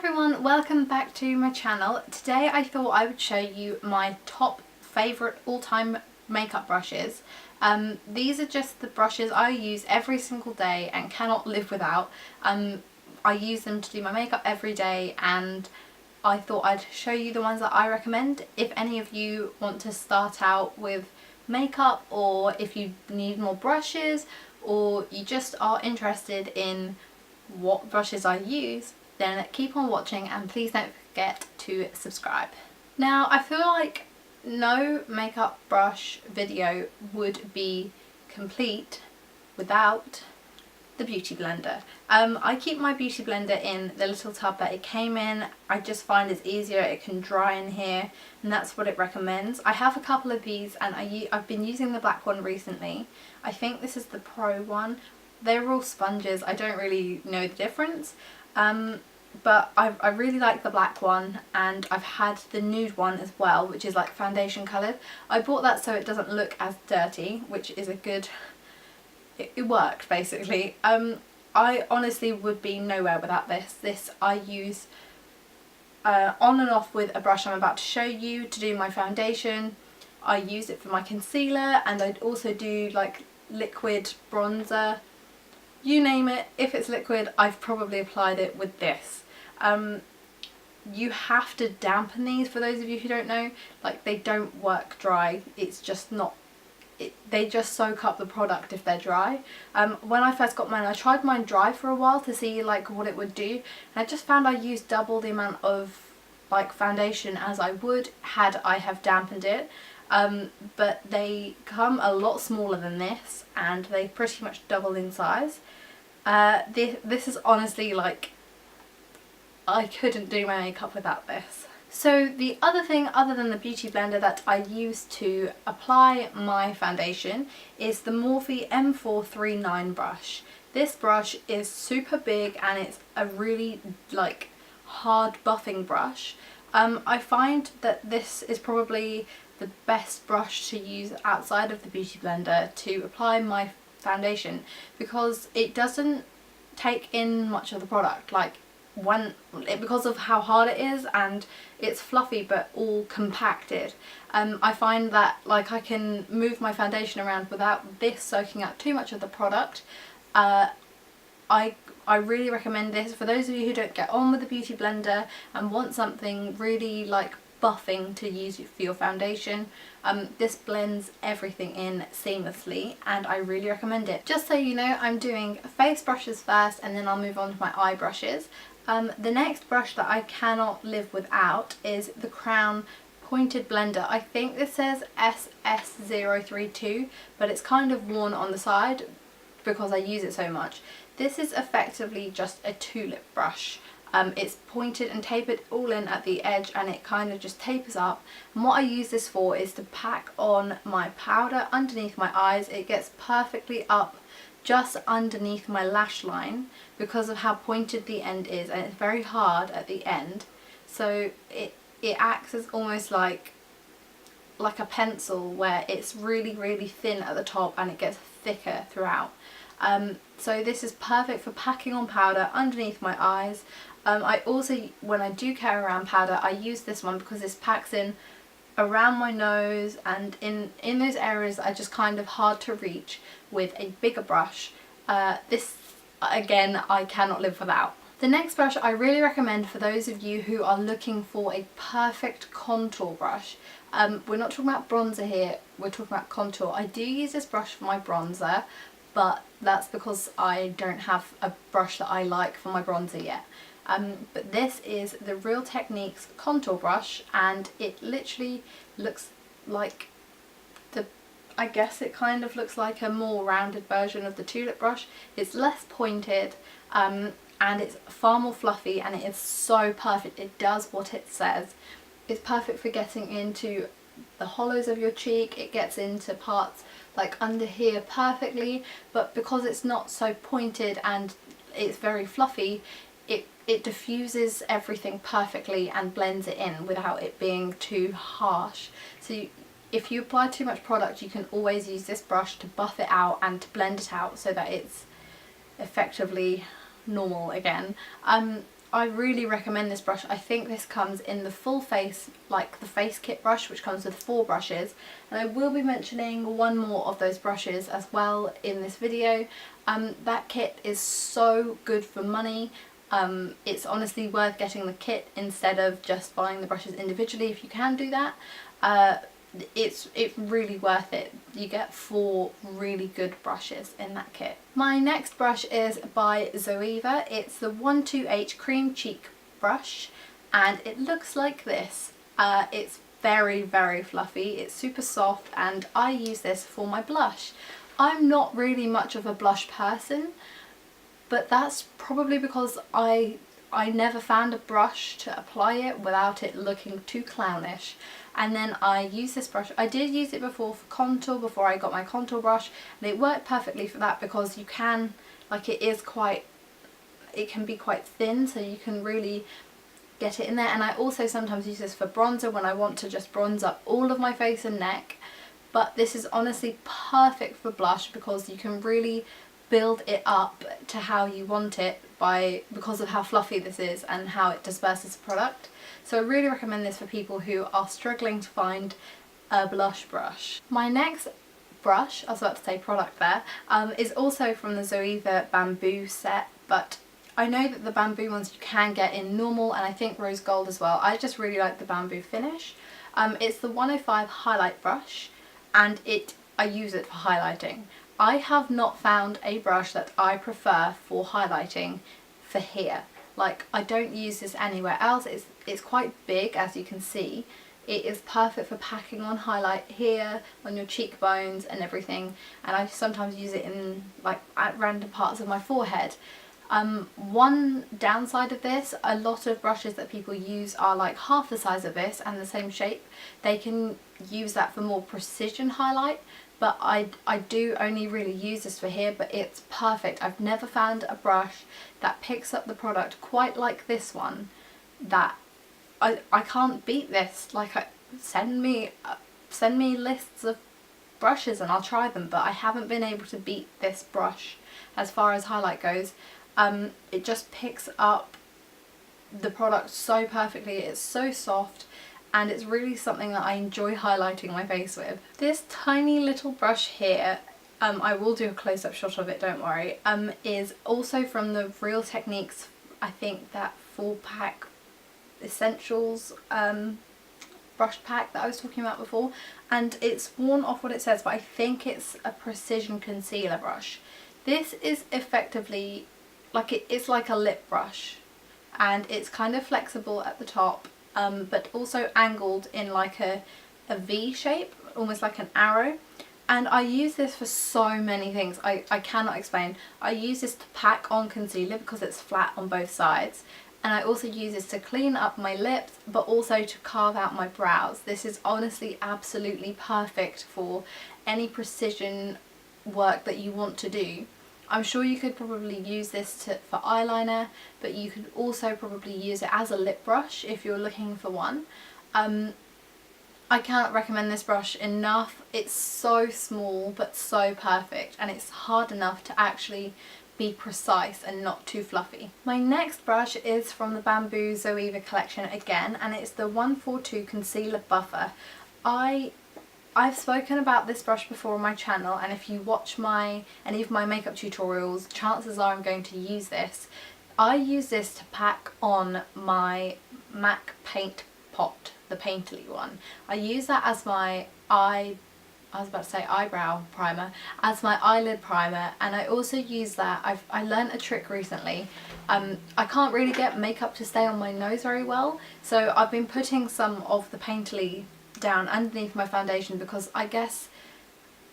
everyone, welcome back to my channel. Today I thought I would show you my top favourite all-time makeup brushes. These are just the brushes I use every single day and cannot live without. I use them to do my makeup every day, and I thought I'd show you the ones that I recommend. If any of you want to start out with makeup, or if you need more brushes, or you just are interested in what brushes I use, then keep on watching and please don't forget to subscribe. Now, I feel like no makeup brush video would be complete without the beauty blender. I keep my beauty blender in the little tub that it came in. I just find it's easier, it can dry in here, and that's what it recommends. I have a couple of these and I've been using the black one recently. I think this is the Pro one. They're all sponges, I don't really know the difference. But I really like the black one, and I've had the nude one as well, which is like foundation coloured. I bought that so it doesn't look as dirty, which is a good... It worked basically. I honestly would be nowhere without this. This I use on and off with a brush I'm about to show you to do my foundation. I use it for my concealer, and I'd also do like liquid bronzer. You name it, if it's liquid, I've probably applied it with this. You have to dampen these, for those of you who don't know. Like, they don't work dry, it's just not, they just soak up the product if they're dry. When I first got mine, I tried mine dry for a while to see like what it would do, and I just found I used double the amount of like foundation as I would had I have dampened it. But they come a lot smaller than this, and they pretty much double in size. This is honestly like, I couldn't do my makeup without this. So the other thing other than the beauty blender that I use to apply my foundation is the Morphe M439 brush. This brush is super big and it's a really like hard buffing brush. I find that this is probably the best brush to use outside of the beauty blender to apply my foundation, because it doesn't take in much of the product. Like, because of how hard it is, and it's fluffy but all compacted. I find that like I can move my foundation around without this soaking up too much of the product. I really recommend this for those of you who don't get on with the beauty blender and want something really like buffing to use for your foundation. This blends everything in seamlessly, and I really recommend it. Just so you know, I'm doing face brushes first, and then I'll move on to my eye brushes. The next brush that I cannot live without is the Crown Pointed Blender. I think this says SS032, but it's kind of worn on the side because I use it so much. This is effectively just a tulip brush. It's pointed and tapered all in at the edge, and it kind of just tapers up. And what I use this for is to pack on my powder underneath my eyes. It gets perfectly up just underneath my lash line because of how pointed the end is, and it's very hard at the end. So it acts as almost like a pencil, where it's really thin at the top and it gets thicker throughout. So this is perfect for packing on powder underneath my eyes. I also, when I do carry around powder, I use this one because this packs in around my nose and in those areas that are just kind of hard to reach with a bigger brush. This, again, I cannot live without. The next brush I really recommend for those of you who are looking for a perfect contour brush. We're not talking about bronzer here, we're talking about contour. I do use this brush for my bronzer, but that's because I don't have a brush that I like for my bronzer yet. But this is the Real Techniques contour brush, and it literally looks like I guess it kind of looks like a more rounded version of the tulip brush. It's less pointed, and it's far more fluffy, and it is so perfect. It does what it says. It's perfect for getting into the hollows of your cheek. It gets into parts like under here perfectly, but because it's not so pointed and it's very fluffy, it diffuses everything perfectly and blends it in without it being too harsh. So if you apply too much product, you can always use this brush to buff it out and to blend it out so that it's effectively normal again. I really recommend this brush. I think this comes in the full face, like the face kit brush, which comes with 4 brushes, and I will be mentioning one more of those brushes as well in this video. That kit is so good for money. It's honestly worth getting the kit instead of just buying the brushes individually if you can do that. It's really worth it. You get 4 really good brushes in that kit. My next brush is by Zoeva. It's the 12H Cream Cheek brush, and it looks like this. It's very, very fluffy. It's super soft, and I use this for my blush. I'm not really much of a blush person, but that's probably because I never found a brush to apply it without it looking too clownish. And then I use this brush. I did use it before for contour, before I got my contour brush, and it worked perfectly for that because you can, like, it can be quite thin, so you can really get it in there. And I also sometimes use this for bronzer when I want to just bronze up all of my face and neck. But this is honestly perfect for blush because you can really build it up to how you want it because of how fluffy this is and how it disperses the product. So I really recommend this for people who are struggling to find a blush brush. My next brush, I was about to say product there, is also from the Zoeva Bamboo set, but I know that the bamboo ones you can get in normal and I think rose gold as well. I just really like the bamboo finish. It's the 105 highlight brush, and I use it for highlighting. I have not found a brush that I prefer for highlighting for here. Like, I don't use this anywhere else. It's quite big, as you can see. It is perfect for packing on highlight here, on your cheekbones and everything, and I sometimes use it in, like, at random parts of my forehead. One downside of this, a lot of brushes that people use are like half the size of this and the same shape. They can use that for more precision highlight, but I do only really use this for here, but it's perfect. I've never found a brush that picks up the product quite like this one. That I can't beat this. Like, send me lists of brushes and I'll try them, but I haven't been able to beat this brush as far as highlight goes. It just picks up the product so perfectly. It's so soft, and it's really something that I enjoy highlighting my face with. This tiny little brush here, I will do a close-up shot of it, don't worry, is also from the Real Techniques, I think that 4-pack Essentials brush pack that I was talking about before, and it's worn off what it says, but I think it's a precision concealer brush. This is effectively it's like a lip brush, and it's kind of flexible at the top, but also angled in like a V shape, almost like an arrow. And I use this for so many things. I cannot explain. I use this to pack on concealer because it's flat on both sides, and I also use this to clean up my lips, but also to carve out my brows. This is honestly absolutely perfect for any precision work that you want to do. I'm sure you could probably use this for eyeliner, but you could also probably use it as a lip brush if you're looking for one. I cannot recommend this brush enough. It's so small but so perfect, and it's hard enough to actually be precise and not too fluffy. My next brush is from the Bamboo Zoeva collection again, and it's the 142 Concealer Buffer. I've spoken about this brush before on my channel, and if you watch any of my makeup tutorials, chances are I'm going to use this. I use this to pack on my MAC paint pot, the painterly one. I use that as my eyebrow primer, as my eyelid primer, and I also use that, I learned a trick recently. I can't really get makeup to stay on my nose very well, so I've been putting some of the painterly down underneath my foundation, because I guess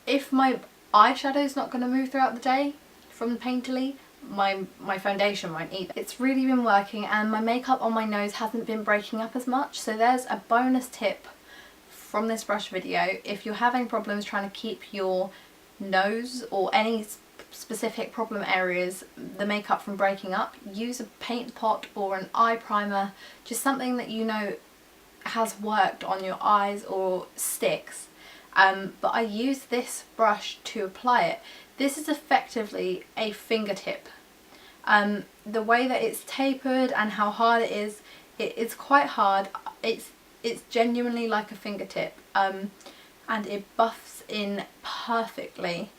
if my eyeshadow's not going to move throughout the day from the painterly, my foundation won't either. It's really been working, and my makeup on my nose hasn't been breaking up as much. So there's a bonus tip from this brush video. If you're having problems trying to keep your nose or any specific problem areas, the makeup from breaking up, use a paint pot or an eye primer, just something that you know has worked on your eyes or sticks. But I use this brush to apply it. This is effectively a fingertip The way that it's tapered and how hard it's quite hard. It's genuinely like a fingertip, and it buffs in perfectly.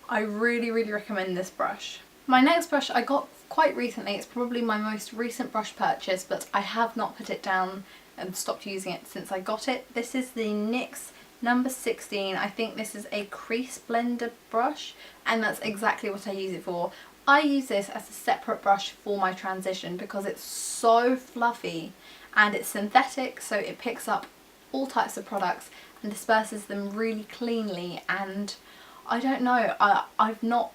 I really recommend this brush. My next brush I got quite recently. It's probably my most recent brush purchase, but I have not put it down and stopped using it since I got it. This is the NYX number 16. I think this is a crease blender brush, and that's exactly what I use it for. I use this as a separate brush for my transition because it's so fluffy and it's synthetic, so it picks up all types of products and disperses them really cleanly. And I don't know, I've not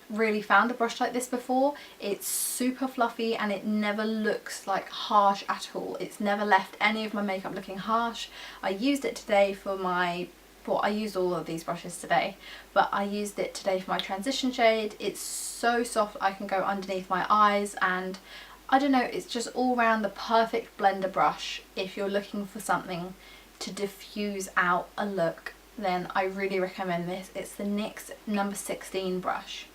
really found a brush like this before. It's super fluffy and it never looks like harsh at all. It's never left any of my makeup looking harsh. I used it today for my, well, I used all of these brushes today, but I used it today for my transition shade. It's so soft, I can go underneath my eyes, and I don't know, it's just all round the perfect blender brush. If you're looking for something to diffuse out a look, then I really recommend this. It's the NYX number 16 brush.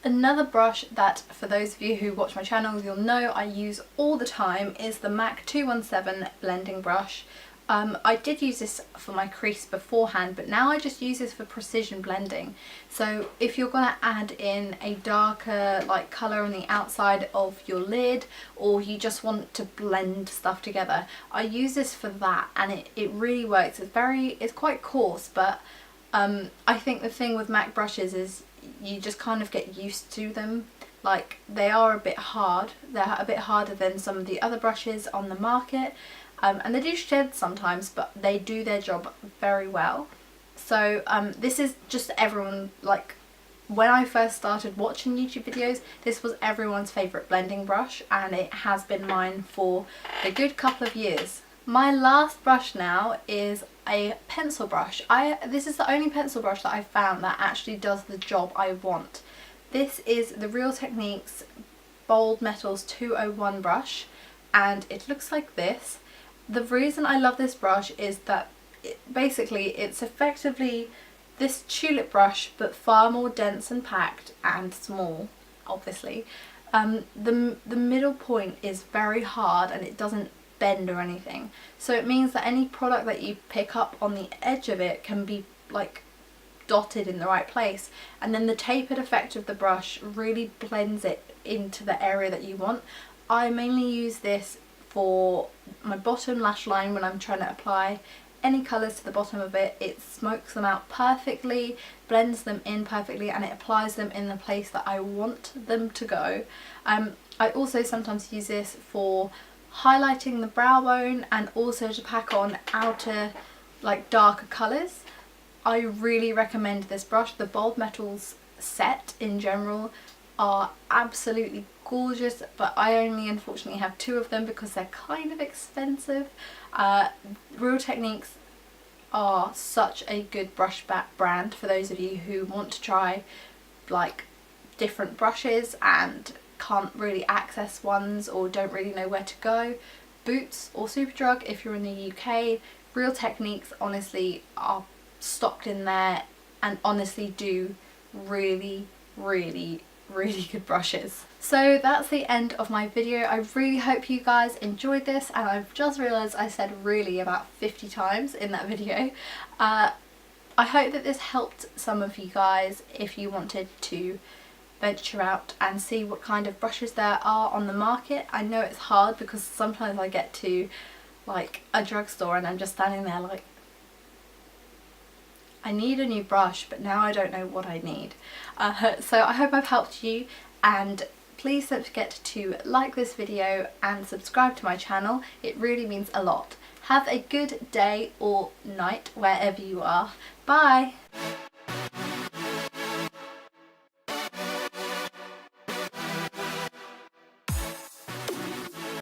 Another brush that, for those of you who watch my channel, you'll know I use all the time is the MAC 217 blending brush. I did use this for my crease beforehand, but now I just use this for precision blending. So if you're going to add in a darker like colour on the outside of your lid, or you just want to blend stuff together, I use this for that, and it really works. It's quite coarse, but I think the thing with MAC brushes is you just kind of get used to them. Like, they are a bit hard. They're a bit harder than some of the other brushes on the market, and they do shed sometimes, but they do their job very well. So this is just everyone, like, when I first started watching YouTube videos, this was everyone's favourite blending brush, and it has been mine for a good couple of years. My last brush now is a pencil brush. This is the only pencil brush that I've found that actually does the job I want. This is the Real Techniques Bold Metals 201 brush, and it looks like this. The reason I love this brush is that basically it's effectively this tulip brush, but far more dense and packed and small, obviously. The middle point is very hard and it doesn't bend or anything, so it means that any product that you pick up on the edge of it can be like dotted in the right place, and then the tapered effect of the brush really blends it into the area that you want. I mainly use this for my bottom lash line when I'm trying to apply any colours to the bottom of it. It smokes them out perfectly, blends them in perfectly, and it applies them in the place that I want them to go. I also sometimes use this for highlighting the brow bone and also to pack on outer, like, darker colours. I really recommend this brush. The Bold Metals set in general are absolutely gorgeous, but I only unfortunately have 2 of them because they're kind of expensive. Real Techniques are such a good brush brand for those of you who want to try like different brushes and can't really access ones or don't really know where to go. Boots or Superdrug if you're in the UK. Real Techniques honestly are stocked in there and honestly do really good brushes. So that's the end of my video. I really hope you guys enjoyed this, and I've just realised I said really about 50 times in that video. I hope that this helped some of you guys if you wanted to venture out and see what kind of brushes there are on the market. I know it's hard because sometimes I get to like a drugstore and I'm just standing there like, I need a new brush, but now I don't know what I need. So I hope I've helped you, and please don't forget to like this video and subscribe to my channel. It really means a lot. Have a good day or night wherever you are. Bye!